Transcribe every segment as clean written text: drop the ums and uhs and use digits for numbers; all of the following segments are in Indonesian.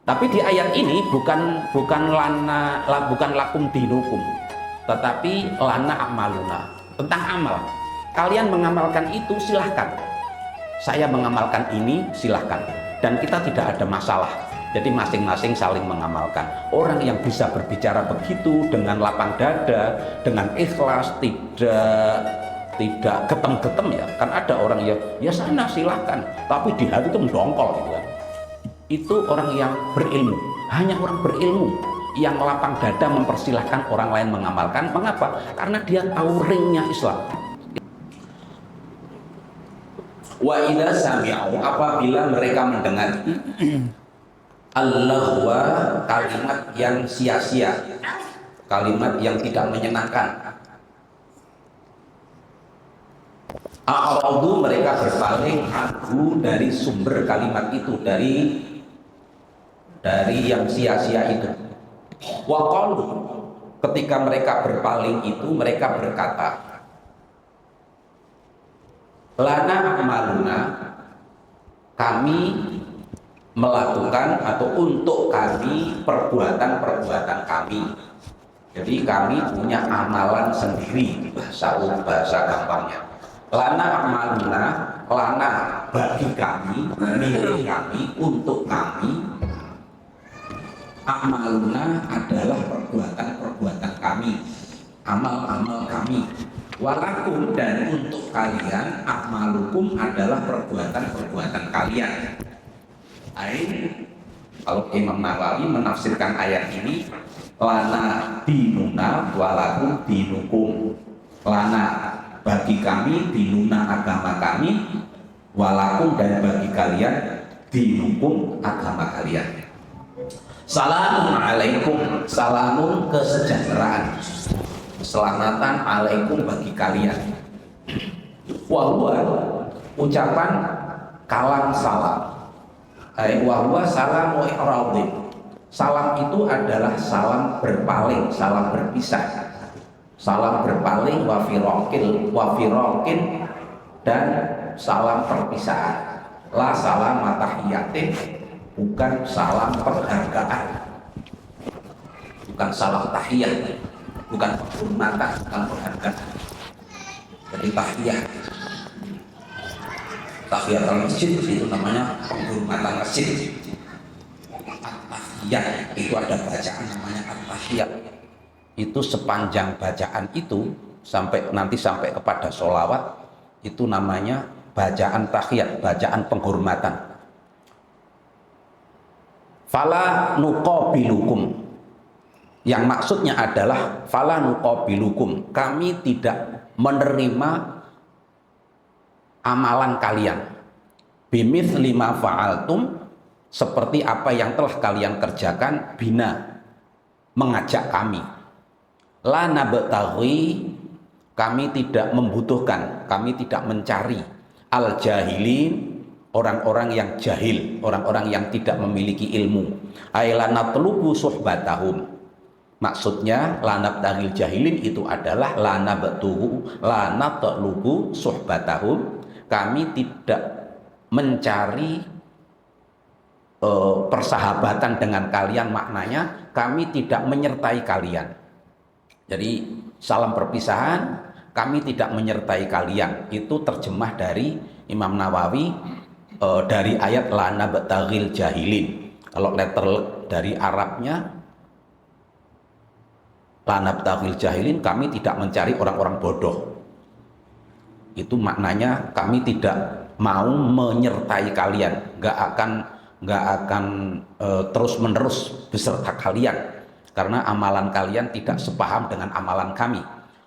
Tapi di ayat ini bukan lakum dinukum, tetapi lana amaluna, tentang amal. Kalian mengamalkan itu silahkan, saya mengamalkan ini silahkan, dan kita tidak ada masalah. Jadi masing-masing saling mengamalkan. Orang yang bisa berbicara begitu dengan lapang dada, dengan ikhlas, tidak getem-getem ya. Kan ada orang ya sana silahkan, tapi di hati itu mendongkol gitu kan. Itu orang yang berilmu. Hanya orang berilmu yang lapang dada mempersilahkan orang lain mengamalkan. Mengapa? Karena dia tahu ringnya Islam. Wa idza sami'u, apabila mereka mendengar Allahwa, kalimat yang sia-sia, kalimat yang tidak menyenangkan, a'radu, mereka berpaling anhu, dari sumber kalimat itu, dari yang sia-sia itu. Wa qalu, ketika mereka berpaling itu, mereka berkata, lana amaluna, kami melakukan atau untuk kami perbuatan-perbuatan kami. Jadi kami punya amalan sendiri, bahasa gampangnya. Lana amaluna, lana bagi kami, milik kami, untuk kami. Amaluna adalah perbuatan-perbuatan kami, amal-amal kami. Walakum, dan untuk kalian, akmalukum adalah perbuatan-perbuatan kalian. Kalau Imam Nawawi menafsirkan ayat ini, lana dinuna walakum dinukum. Lana bagi kami, dinuna agama kami, walakum dan bagi kalian, dinukum agama kalian. Salamun alaikum, salamun kesejahteraan, keselamatan alaikum bagi kalian. Wahwa, ucapan kalam salam. Wahwa salamu i'radin. Salam itu adalah salam berpaling, salam berpisah. Salam berpaling wafirokin, dan salam perpisahan. La salam tahiyatin, bukan salam penghargaan, bukan salam tahiyat, bukan penghormatan, bukan penghargaan. Jadi tahiyat al-masjid itu namanya penghormatan masjid. At-tahiyat itu ada bacaan namanya at-tahiyat. Itu sepanjang bacaan itu sampai kepada sholawat, itu namanya bacaan tahiyat, bacaan penghormatan. Fala nuqabilukum, yang maksudnya adalah fala nuqabilukum, kami tidak menerima amalan kalian. Bimithli ma fa'altum, seperti apa yang telah kalian kerjakan, bina, mengajak kami. La nabtaghi, kami tidak membutuhkan, kami tidak mencari al jahilin, orang-orang yang jahil, orang-orang yang tidak memiliki ilmu. Ailana telubu suhbatahum, maksudnya lanab dahil jahilin itu adalah lanab telubu suhbatahum, kami tidak mencari persahabatan dengan kalian, maknanya kami tidak menyertai kalian. Jadi salam perpisahan, kami tidak menyertai kalian, itu terjemah dari Imam Nawawi dari ayat la nabtaghil jahilin. Kalau letter dari Arabnya la nabtaghil jahilin, kami tidak mencari orang-orang bodoh. Itu maknanya kami tidak mau menyertai kalian, nggak akan terus-menerus beserta kalian, karena amalan kalian tidak sepaham dengan amalan kami.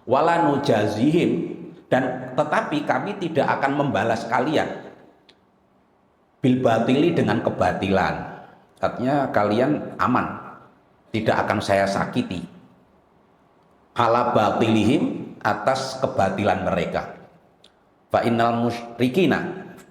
Wala nujazihim, dan tetapi kami tidak akan membalas kalian bil batili, dengan kebatilan. Artinya kalian aman, tidak akan saya sakiti. Ala batilihim, atas kebatilan mereka. Fa innal musyrikina,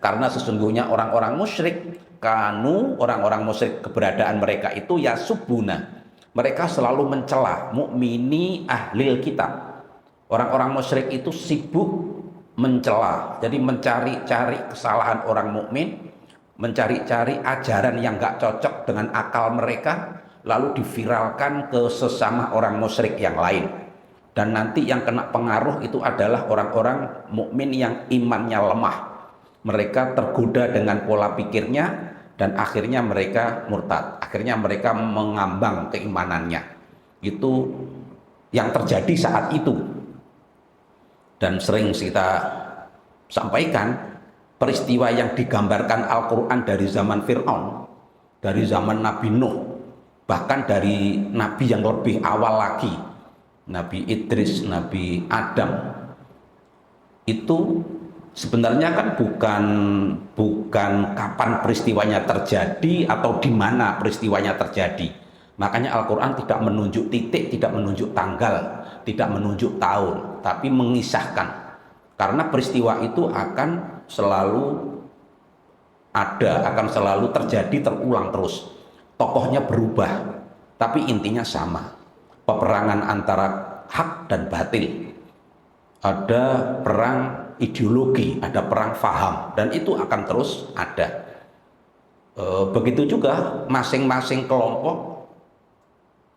karena sesungguhnya orang-orang musyrik, kanu, orang-orang musyrik keberadaan mereka itu yasubuna, mereka selalu mencela mukmini ahlil kitab. Orang-orang musyrik itu sibuk mencela, jadi mencari-cari kesalahan orang mukmin mencari-cari ajaran yang nggak cocok dengan akal mereka, lalu diviralkan ke sesama orang musyrik yang lain. Dan nanti yang kena pengaruh itu adalah orang-orang mukmin yang imannya lemah. Mereka tergoda dengan pola pikirnya dan akhirnya mereka murtad. Akhirnya mereka mengambang keimanannya. Itu yang terjadi saat itu. Dan sering kita sampaikan peristiwa yang digambarkan Al-Quran dari zaman Fir'aun, dari zaman Nabi Nuh, bahkan dari Nabi yang lebih awal lagi, Nabi Idris, Nabi Adam, itu sebenarnya kan bukan kapan peristiwanya terjadi atau di mana peristiwanya terjadi. Makanya Al-Quran tidak menunjuk titik, tidak menunjuk tanggal, tidak menunjuk tahun, tapi mengisahkan. Karena peristiwa itu akan selalu ada, akan selalu terjadi, terulang terus. Tokohnya berubah, tapi intinya sama. Peperangan antara hak dan batil. Ada perang ideologi, ada perang faham, dan itu akan terus ada. Begitu juga masing-masing kelompok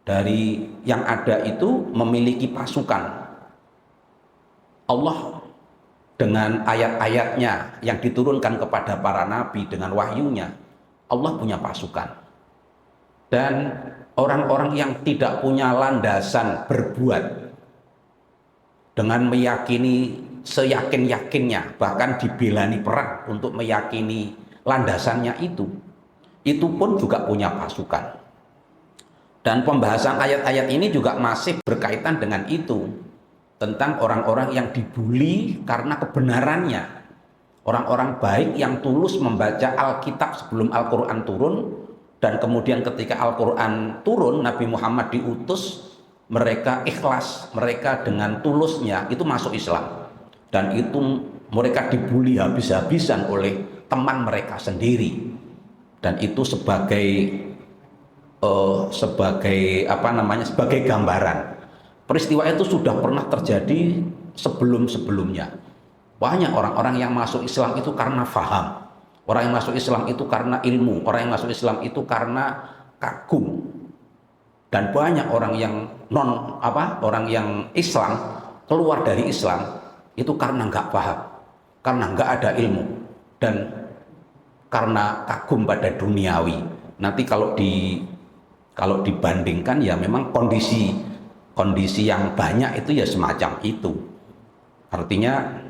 dari yang ada itu memiliki pasukan. Allah dengan ayat-ayatnya yang diturunkan kepada para nabi dengan wahyunya, Allah punya pasukan. Dan orang-orang yang tidak punya landasan berbuat dengan meyakini seyakin-yakinnya, bahkan dibelani perang untuk meyakini landasannya itu pun juga punya pasukan. Dan pembahasan ayat-ayat ini juga masih berkaitan dengan itu, tentang orang-orang yang dibully karena kebenarannya, orang-orang baik yang tulus membaca Alkitab sebelum Al-Quran turun, dan kemudian ketika Al-Quran turun, Nabi Muhammad diutus, mereka ikhlas, mereka dengan tulusnya itu masuk Islam, dan itu mereka dibully habis-habisan oleh teman mereka sendiri, dan itu sebagai sebagai gambaran. Peristiwa itu sudah pernah terjadi sebelum-sebelumnya. Banyak orang-orang yang masuk Islam itu karena faham, orang yang masuk Islam itu karena ilmu, orang yang masuk Islam itu karena kagum. Dan banyak orang yang orang yang Islam keluar dari Islam itu karena nggak paham, karena nggak ada ilmu, dan karena kagum pada duniawi. Nanti kalau dibandingkan ya memang kondisi yang banyak itu ya semacam itu. Artinya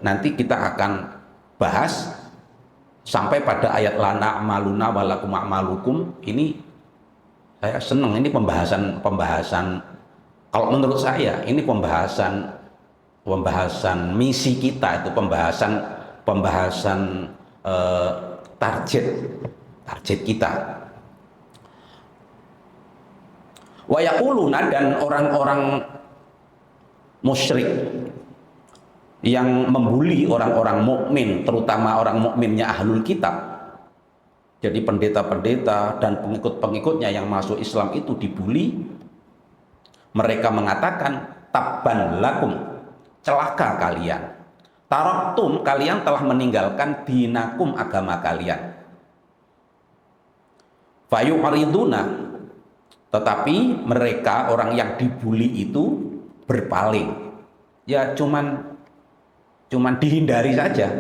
nanti kita akan bahas sampai pada ayat lana amaluna walakum a'malukum. Ini saya senang, ini pembahasan kalau menurut saya ini pembahasan misi kita, itu pembahasan target kita. Wa yaquluna, dan orang-orang musyrik yang membuli orang-orang mukmin, terutama orang mukminnya ahlul kitab. Jadi pendeta-pendeta dan pengikut-pengikutnya yang masuk Islam itu dibuli. Mereka mengatakan tabban lakum, celaka kalian. Taraktum, kalian telah meninggalkan dinakum, agama kalian. Fayu'riduna, tetapi mereka, orang yang dibuli itu berpaling. Ya cuman dihindari saja,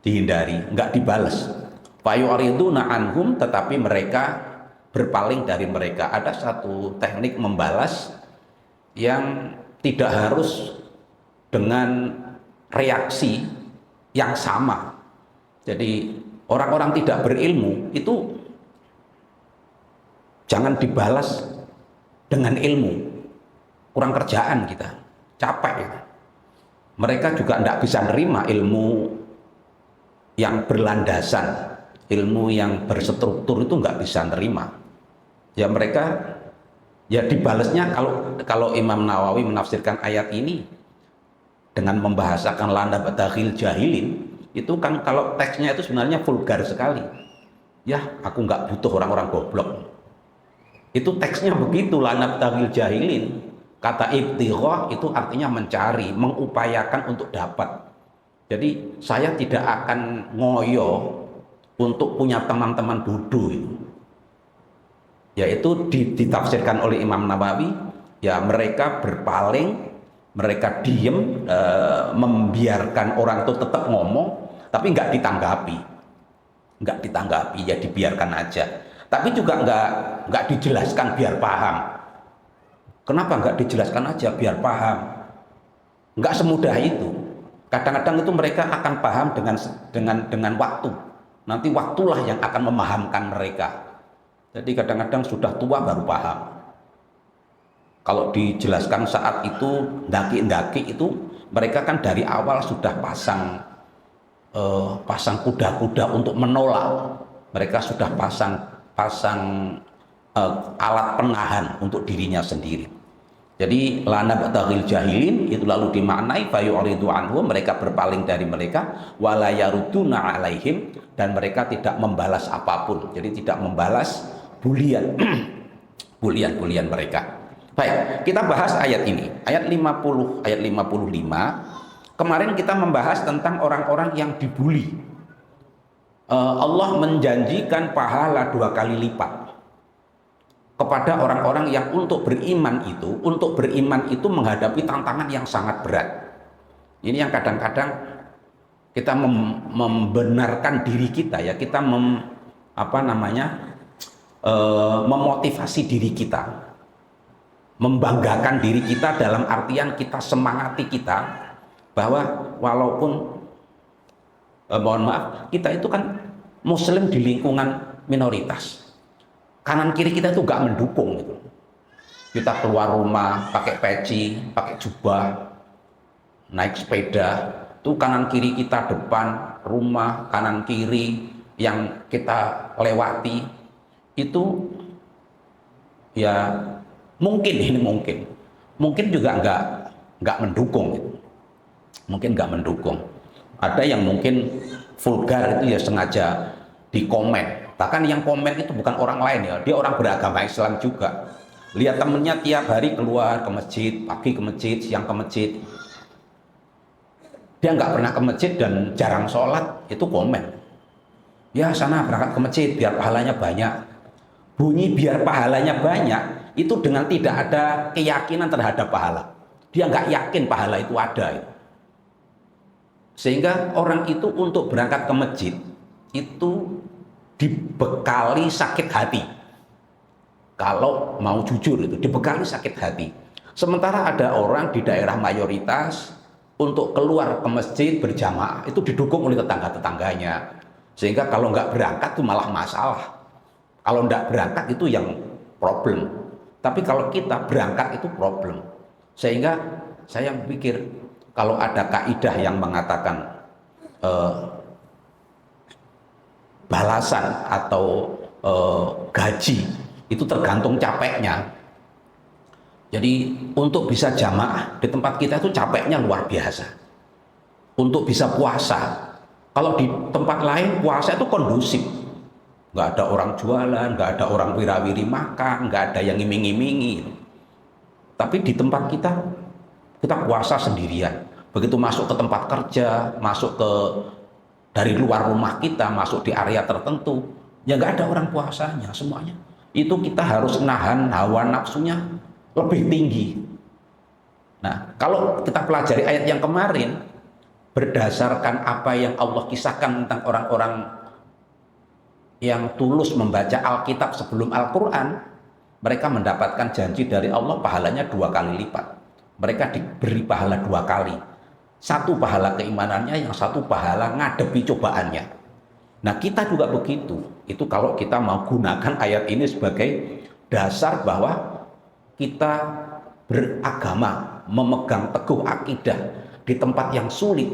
nggak dibales. Fayu'riduna anhum, tetapi mereka berpaling dari mereka. Ada satu teknik membalas yang tidak harus dengan reaksi yang sama. Jadi orang-orang tidak berilmu itu jangan dibalas dengan ilmu. Kurang kerjaan kita, capek ya. Mereka juga tidak bisa nerima ilmu yang berlandasan, ilmu yang berstruktur itu nggak bisa nerima. Ya mereka, ya dibalasnya kalau Imam Nawawi menafsirkan ayat ini dengan membahasakan landa batakhil jahilin, itu kan kalau teksnya itu sebenarnya vulgar sekali. Ya aku nggak butuh orang-orang goblok. Itu teksnya begitu, lanab tagil jahilin. Kata ibtighah itu artinya mencari, mengupayakan untuk dapat. Jadi saya tidak akan ngoyo untuk punya teman-teman bodoh itu. Yaitu ditafsirkan oleh Imam Nawawi, ya mereka berpaling, mereka diem, membiarkan orang itu tetap ngomong, tapi nggak ditanggapi, ya dibiarkan aja. Tapi juga nggak dijelaskan biar paham. Kenapa nggak dijelaskan aja biar paham? Nggak semudah itu. Kadang-kadang itu mereka akan paham dengan waktu. Nanti waktulah yang akan memahamkan mereka. Jadi kadang-kadang sudah tua baru paham. Kalau dijelaskan saat itu ndaki-ndaki itu, mereka kan dari awal sudah pasang kuda-kuda untuk menolak. Mereka sudah pasang alat penahan untuk dirinya sendiri. Jadi lana batagil jahilin itu lalu dimaknai fayuridu anhu, mereka berpaling dari mereka, wala yaruduna alaihim, dan mereka tidak membalas apapun. Jadi tidak membalas bulian bulian mereka. Baik, kita bahas ayat ini. Ayat 50, ayat 55. Kemarin kita membahas tentang orang-orang yang dibuli. Allah menjanjikan pahala 2 kali lipat kepada orang-orang yang untuk beriman itu menghadapi tantangan yang sangat berat. Ini yang kadang-kadang kita membenarkan diri kita, ya kita memotivasi diri kita, membanggakan diri kita dalam artian kita semangati kita bahwa walaupun mohon maaf, kita itu kan muslim di lingkungan minoritas, kanan kiri kita itu gak mendukung gitu. Kita keluar rumah pakai peci, pakai jubah, naik sepeda, tuh kanan kiri kita, depan rumah, kanan kiri yang kita lewati itu ya mungkin juga nggak mendukung gitu. Mungkin nggak mendukung. Ada yang mungkin vulgar itu ya sengaja di komen. Bahkan yang komen itu bukan orang lain ya, dia orang beragama Islam juga. Lihat temennya tiap hari keluar ke masjid, pagi ke masjid, siang ke masjid. Dia nggak pernah ke masjid dan jarang sholat, itu komen. Ya sana berangkat ke masjid biar pahalanya banyak. Bunyi biar pahalanya banyak itu dengan tidak ada keyakinan terhadap pahala. Dia nggak yakin pahala itu ada. Sehingga orang itu untuk berangkat ke masjid itu dibekali sakit hati. Kalau mau jujur itu dibekali sakit hati. Sementara ada orang di daerah mayoritas untuk keluar ke masjid berjamaah itu didukung oleh tetangga-tetangganya. Sehingga kalau nggak berangkat itu malah masalah. Kalau nggak berangkat itu yang problem. Tapi kalau kita berangkat itu problem. Sehingga saya pikir kalau ada kaidah yang mengatakan balasan atau gaji itu tergantung capeknya. Jadi untuk bisa jamaah di tempat kita itu capeknya luar biasa. Untuk bisa puasa, kalau di tempat lain puasa itu kondusif. Nggak ada orang jualan, nggak ada orang wirawiri makan, nggak ada yang ngiming-ngimingi. Tapi di tempat kita puasa sendirian. Begitu masuk ke tempat kerja, masuk dari luar rumah kita, masuk di area tertentu, ya nggak ada orang puasanya semuanya. Itu kita harus nahan hawa nafsunya lebih tinggi. Nah, kalau kita pelajari ayat yang kemarin, berdasarkan apa yang Allah kisahkan tentang orang-orang yang tulus membaca Alkitab sebelum Al-Quran, mereka mendapatkan janji dari Allah pahalanya 2 kali lipat. Mereka diberi pahala 2 kali. Satu pahala keimanannya, yang satu pahala ngadepi cobaannya. Nah kita juga begitu. Itu kalau kita mau gunakan ayat ini sebagai dasar bahwa kita beragama, memegang teguh akidah di tempat yang sulit,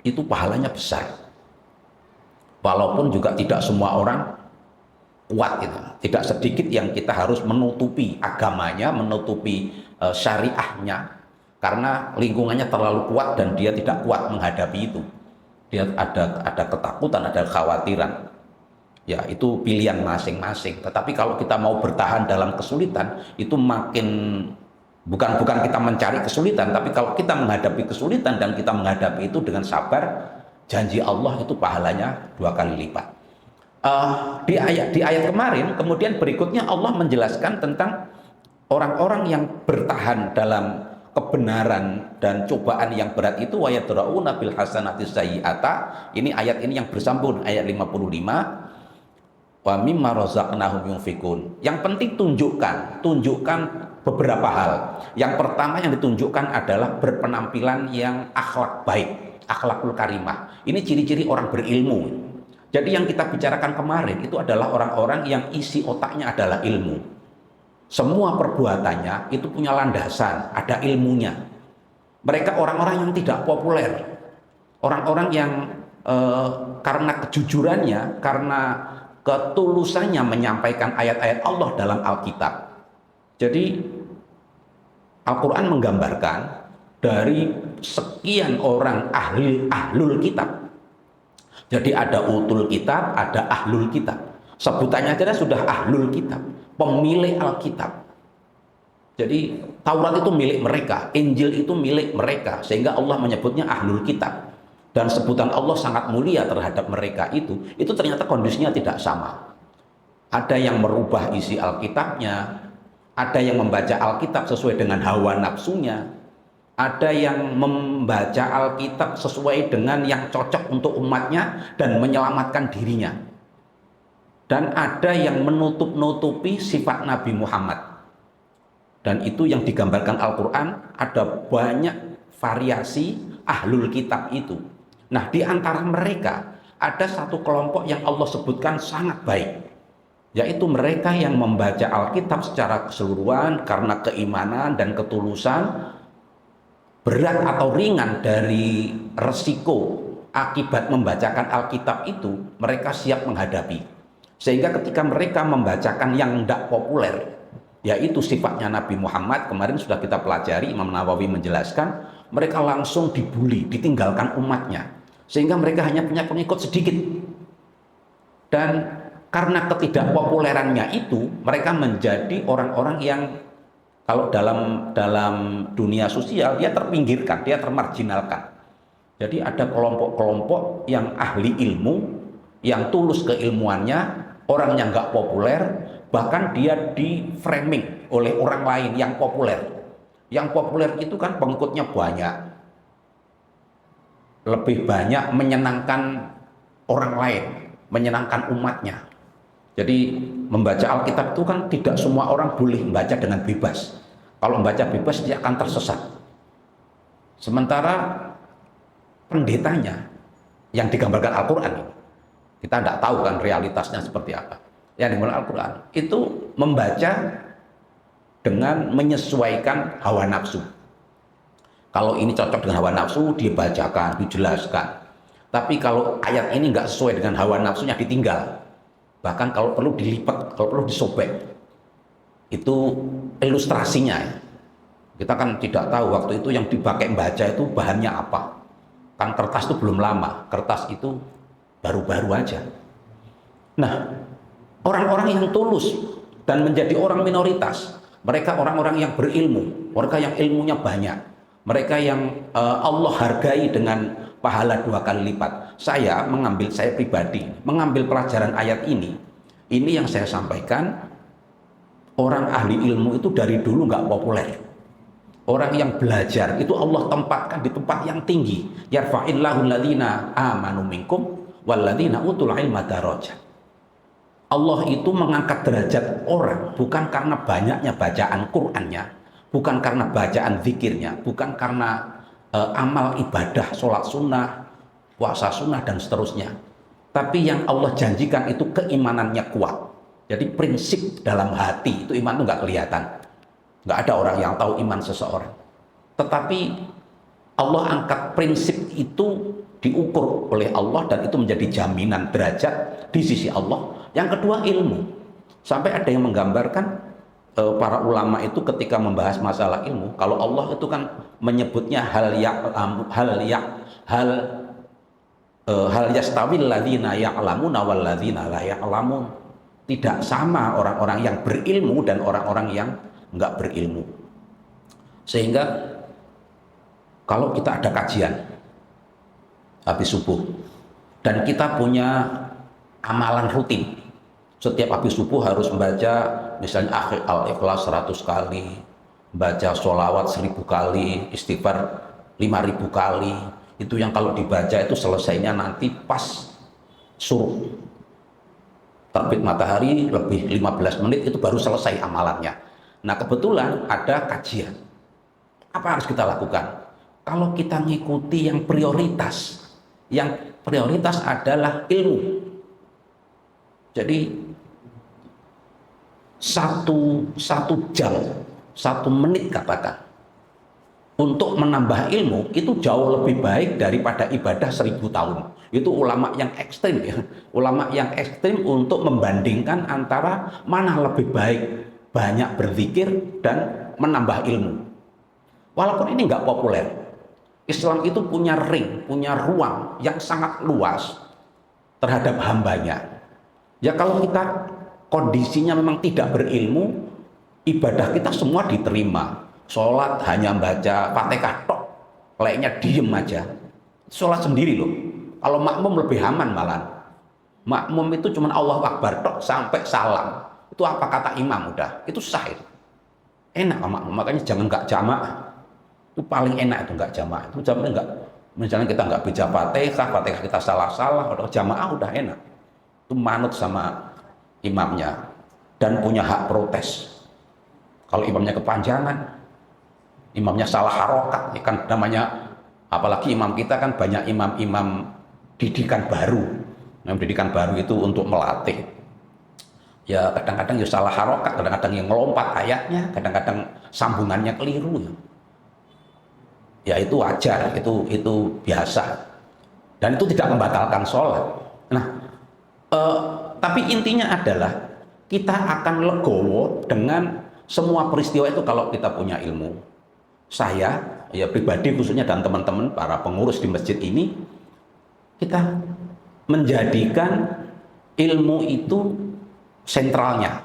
itu pahalanya besar. Walaupun juga tidak semua orang kuat gitu. Tidak sedikit yang kita harus menutupi agamanya, menutupi syariahnya karena lingkungannya terlalu kuat dan dia tidak kuat menghadapi itu. Dia ada ketakutan, ada kekhawatiran. Ya, itu pilihan masing-masing. Tetapi kalau kita mau bertahan dalam kesulitan, itu makin bukan kita mencari kesulitan, tapi kalau kita menghadapi kesulitan dan kita menghadapi itu dengan sabar, janji Allah itu pahalanya 2 kali lipat. Di ayat kemarin kemudian berikutnya Allah menjelaskan tentang orang-orang yang bertahan dalam kebenaran dan cobaan yang berat itu, wa yadra'una bil hasanati sayyi'ata. Ini ayat ini yang bersambung ayat 55, wa mimma razaqnahum yunfikun. Yang penting tunjukkan beberapa hal. Yang pertama yang ditunjukkan adalah berpenampilan yang akhlak baik, akhlakul karimah. Ini ciri-ciri orang berilmu. Jadi yang kita bicarakan kemarin itu adalah orang-orang yang isi otaknya adalah ilmu. Semua perbuatannya itu punya landasan, ada ilmunya. Mereka orang-orang yang tidak populer, orang-orang yang karena kejujurannya, karena ketulusannya menyampaikan ayat-ayat Allah dalam Alkitab. Jadi Al-Quran menggambarkan dari sekian orang ahlul kitab. Jadi ada utul kitab, ada ahlul kitab. Sebutannya aja sudah ahlul kitab, pemilik Alkitab. Jadi Taurat itu milik mereka, Injil itu milik mereka, sehingga Allah menyebutnya ahlul kitab. Dan sebutan Allah sangat mulia terhadap mereka itu ternyata kondisinya tidak sama. Ada yang merubah isi Alkitabnya, ada yang membaca Alkitab sesuai dengan hawa nafsunya, ada yang membaca Alkitab sesuai dengan yang cocok untuk umatnya dan menyelamatkan dirinya. Dan ada yang menutup-nutupi sifat Nabi Muhammad. Dan itu yang digambarkan Al-Quran, ada banyak variasi ahlul kitab itu. Nah, di antara mereka ada satu kelompok yang Allah sebutkan sangat baik, yaitu mereka yang membaca Alkitab secara keseluruhan karena keimanan dan ketulusan. Berat atau ringan dari resiko akibat membacakan Alkitab itu mereka siap menghadapi. Sehingga ketika mereka membacakan yang tidak populer, yaitu sifatnya Nabi Muhammad, kemarin sudah kita pelajari, Imam Nawawi menjelaskan, mereka langsung dibully, ditinggalkan umatnya, sehingga mereka hanya punya pengikut sedikit. Dan karena ketidakpopulerannya itu, mereka menjadi orang-orang yang kalau dalam dunia sosial dia terpinggirkan, dia termarginalkan. Jadi ada kelompok-kelompok yang ahli ilmu, yang tulus keilmuannya, orangnya nggak populer, bahkan dia di framing oleh orang lain yang populer. Yang populer itu kan pengikutnya banyak, lebih banyak menyenangkan orang lain, menyenangkan umatnya. Jadi membaca Alkitab itu kan tidak semua orang boleh membaca dengan bebas. Kalau membaca bebas dia akan tersesat. Sementara pendetanya yang digambarkan Al-Quran, kita tidak tahu kan realitasnya seperti apa. Yang digambarkan Al-Quran itu membaca dengan menyesuaikan hawa nafsu. Kalau ini cocok dengan hawa nafsu, dibacakan, dijelaskan. Tapi kalau ayat ini nggak sesuai dengan hawa nafsunya, ditinggal. Bahkan kalau perlu dilipat, kalau perlu disobek. Itu ilustrasinya. Kita kan tidak tahu waktu itu yang dipakai membaca itu bahannya apa. Kan kertas itu belum lama, kertas itu baru-baru aja. Nah, orang-orang yang tulus dan menjadi orang minoritas, mereka orang-orang yang berilmu, mereka yang ilmunya banyak, mereka yang Allah hargai dengan pahala 2 kali lipat. Saya pribadi mengambil pelajaran ayat ini yang saya sampaikan, orang ahli ilmu itu dari dulu nggak populer. Orang yang belajar itu Allah tempatkan di tempat yang tinggi. Yarfa'illahu alladhina amanu minkum walladhina utul ilma darajat. Allah itu mengangkat derajat orang bukan karena banyaknya bacaan Qur'annya, bukan karena bacaan zikirnya, bukan karena amal ibadah, sholat sunnah, puasa sunnah dan seterusnya. Tapi yang Allah janjikan itu keimanannya kuat. Jadi prinsip dalam hati itu iman itu nggak kelihatan. Nggak ada orang yang tahu iman seseorang. Tetapi Allah angkat prinsip itu diukur oleh Allah dan itu menjadi jaminan derajat di sisi Allah. Yang kedua ilmu. Sampai ada yang menggambarkan para ulama itu ketika membahas masalah ilmu, kalau Allah itu kan menyebutnya hal yastawil ladzina ya'lamuna wal ladzina la ya'lamun. Tidak sama orang-orang yang berilmu dan orang-orang yang enggak berilmu. Sehingga kalau kita ada kajian habis subuh dan kita punya amalan rutin. Setiap habis subuh harus membaca misalnya Al-Ikhlas 100 kali, baca sholawat 1000 kali, istighfar 5000 kali. Itu yang kalau dibaca itu selesainya nanti pas suruh terbit matahari lebih 15 menit itu baru selesai amalannya. Nah kebetulan ada kajian. Apa harus kita lakukan? Kalau kita ngikuti yang prioritas adalah ilmu. Jadi satu jam, 1 menit katakan, untuk menambah ilmu itu jauh lebih baik daripada ibadah 1000 tahun. Itu ulama yang ekstrim ya. Ulama yang ekstrim untuk membandingkan antara mana lebih baik banyak berzikir dan menambah ilmu. Walaupun ini nggak populer, Islam itu punya punya ruang yang sangat luas terhadap hambanya. Ya kalau kita kondisinya memang tidak berilmu, ibadah kita semua diterima. Sholat hanya baca Fatihah tok, kayaknya diem aja. Sholat sendiri loh. Kalau makmum lebih aman malah. Makmum itu cuma Allah Akbar tok sampai salam. Itu apa kata imam udah, itu sah itu. Enak makmum, makanya jangan nggak jamaah. Itu paling enak itu nggak jamaah. Itu jamaah nggak, misalnya kita nggak baca Fatihah kita salah-salah, atau jamaah udah enak. Itu manut sama imamnya dan punya hak protes. Kalau imamnya kepanjangan, imamnya salah harokat, ya kan namanya, apalagi imam kita kan banyak imam-imam didikan baru. Imam didikan baru itu untuk melatih. Ya kadang-kadang ya salah harokat, kadang-kadang yang ngelompat ayatnya, kadang-kadang sambungannya keliru. Ya itu wajar, itu biasa. Dan itu tidak membatalkan sholat. Nah, tapi intinya adalah kita akan legowo dengan semua peristiwa itu kalau kita punya ilmu. Saya, ya pribadi khususnya dan teman-teman para pengurus di masjid ini, kita menjadikan ilmu itu sentralnya.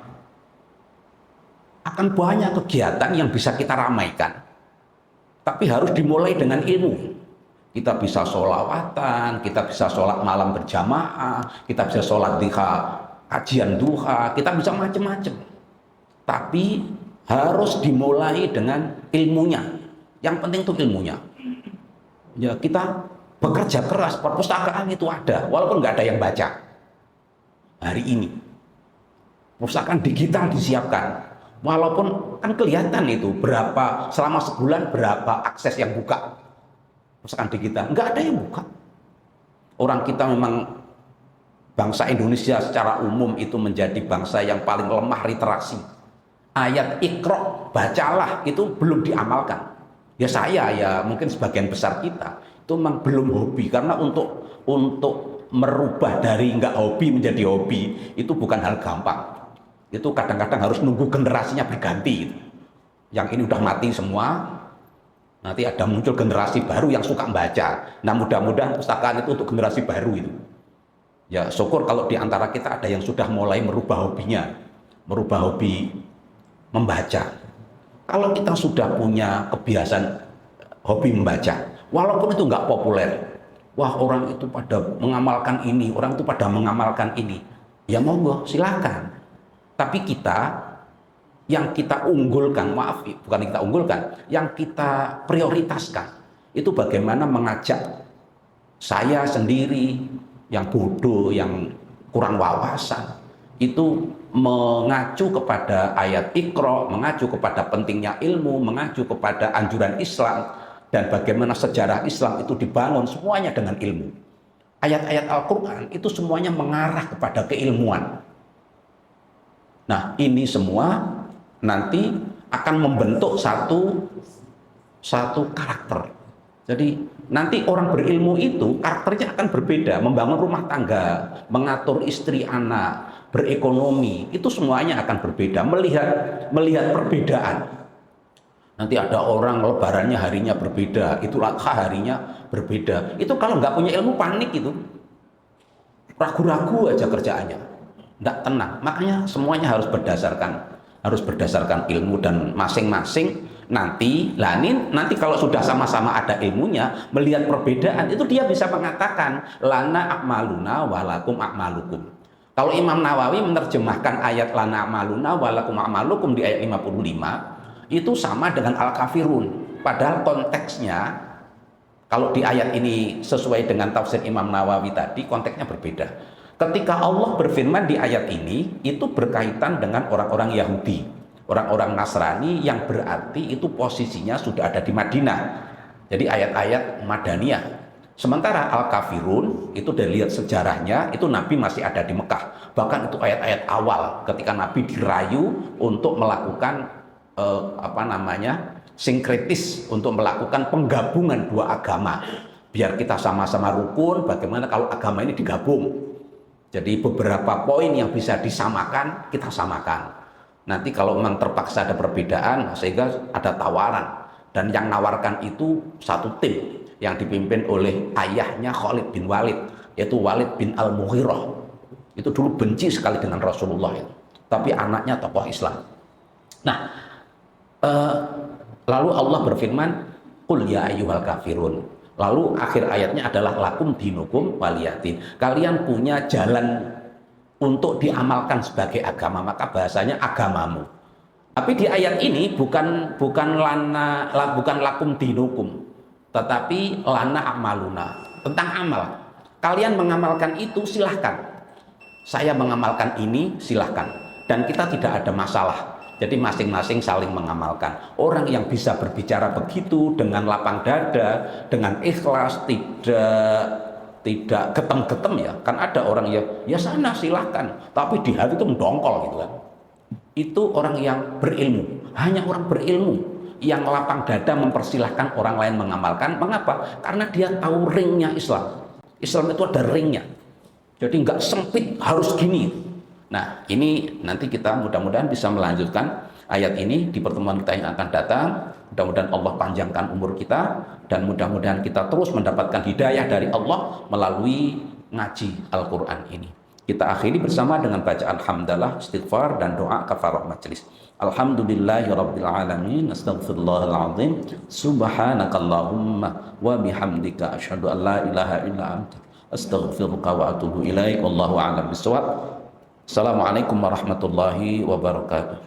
Akan banyak kegiatan yang bisa kita ramaikan, tapi harus dimulai dengan ilmu. Kita bisa sholawatan, kita bisa sholat malam berjamaah, kita bisa sholat duha, kajian duha, kita bisa macam-macam. Tapi harus dimulai dengan ilmunya. Yang penting itu ilmunya. Ya kita bekerja keras, perpustakaan itu ada, walaupun nggak ada yang baca. Hari ini, perpustakaan digital disiapkan, walaupun kan kelihatan itu berapa selama sebulan berapa akses yang buka. Perpustakaan digital, nggak ada yang buka. Orang kita memang bangsa Indonesia secara umum itu menjadi bangsa yang paling lemah literasi. Ayat Iqra, bacalah, itu belum diamalkan. Ya saya, ya mungkin sebagian besar kita itu memang belum hobi, karena untuk merubah dari nggak hobi menjadi hobi itu bukan hal gampang. Itu kadang-kadang harus nunggu generasinya berganti. Yang ini udah mati semua, nanti ada muncul generasi baru yang suka membaca. Nah mudah-mudahan perpustakaan itu untuk generasi baru itu. Ya syukur kalau di antara kita ada yang sudah mulai merubah hobinya, merubah hobi membaca. Kalau kita sudah punya kebiasaan hobi membaca, walaupun itu nggak populer, wah orang itu pada mengamalkan ini, orang itu pada mengamalkan ini, ya monggo silakan. Tapi kita yang kita unggulkan, maaf bukan kita unggulkan, yang kita prioritaskan itu bagaimana mengajak saya sendiri yang bodoh, yang kurang wawasan itu mengacu kepada ayat Iqra, mengacu kepada pentingnya ilmu, mengacu kepada anjuran Islam dan bagaimana sejarah Islam itu dibangun semuanya dengan ilmu. Ayat-ayat Al-Quran itu semuanya mengarah kepada keilmuan. Nah ini semua nanti akan membentuk satu karakter. Jadi nanti orang berilmu itu karakternya akan berbeda, membangun rumah tangga, mengatur istri anak, berekonomi, itu semuanya akan berbeda, melihat perbedaan. Nanti ada orang lebarannya harinya berbeda, Idul Adha harinya berbeda. Itu kalau nggak punya ilmu panik itu, ragu-ragu aja kerjaannya, nggak tenang. Makanya semuanya harus berdasarkan ilmu dan masing-masing nanti kalau sudah sama-sama ada ilmunya, melihat perbedaan itu dia bisa mengatakan lana akmaluna walakum akmalukum. Kalau Imam Nawawi menerjemahkan ayat lana amaluna walakum amalukum di ayat 55 itu sama dengan Al-Kafirun. Padahal konteksnya kalau di ayat ini sesuai dengan tafsir Imam Nawawi tadi, konteksnya berbeda. Ketika Allah berfirman di ayat ini, itu berkaitan dengan orang-orang Yahudi, orang-orang Nasrani yang berarti itu posisinya sudah ada di Madinah. Jadi ayat-ayat Madaniyah. Sementara Al-Kafirun itu dilihat sejarahnya, itu Nabi masih ada di Mekah. Bahkan itu ayat-ayat awal ketika Nabi dirayu untuk melakukan sinkretis, untuk melakukan penggabungan dua agama biar kita sama-sama rukun. Bagaimana kalau agama ini digabung, jadi beberapa poin yang bisa disamakan kita samakan. Nanti kalau memang terpaksa ada perbedaan sehingga ada tawaran, dan yang nawarkan itu satu tim yang dipimpin oleh ayahnya Khalid bin Walid, yaitu Walid bin Al-Mughirah. Itu dulu benci sekali dengan Rasulullah itu, tapi anaknya tokoh Islam. Nah, lalu Allah berfirman, "Qul ya ayyuhal kafirun." Lalu akhir ayatnya adalah lakum dinukum waliyadin. Kalian punya jalan untuk diamalkan sebagai agama, maka bahasanya agamamu. Tapi di ayat ini bukan lakum dinukum, tetapi lana amaluna, tentang amal. Kalian mengamalkan itu silahkan. Saya mengamalkan ini silahkan. Dan kita tidak ada masalah. Jadi masing-masing saling mengamalkan. Orang yang bisa berbicara begitu dengan lapang dada, dengan ikhlas, tidak getem-getem ya. Kan ada orang ya sana silahkan, tapi di hati itu mendongkol gitu kan. Itu orang yang berilmu. Hanya orang berilmu yang lapang dada mempersilahkan orang lain mengamalkan. Mengapa? Karena dia tahu ringnya Islam. Islam itu ada ringnya. Jadi nggak sempit harus gini. Nah, ini nanti kita mudah-mudahan bisa melanjutkan ayat ini di pertemuan kita yang akan datang. Mudah-mudahan Allah panjangkan umur kita, dan mudah-mudahan kita terus mendapatkan hidayah dari Allah melalui ngaji Al-Quran ini. Kita akhiri bersama dengan bacaan hamdalah, istighfar, dan doa kafarah majelis. Alhamdulillahirabbil alamin, astaghfirullahaladzim, subhanakallahumma wa bihamdika asyhadu an la ilaha illa anta astaghfiruka wa atubu ilaik. Wallahu a'lam bishawab. Assalamualaikum warahmatullahi wabarakatuh.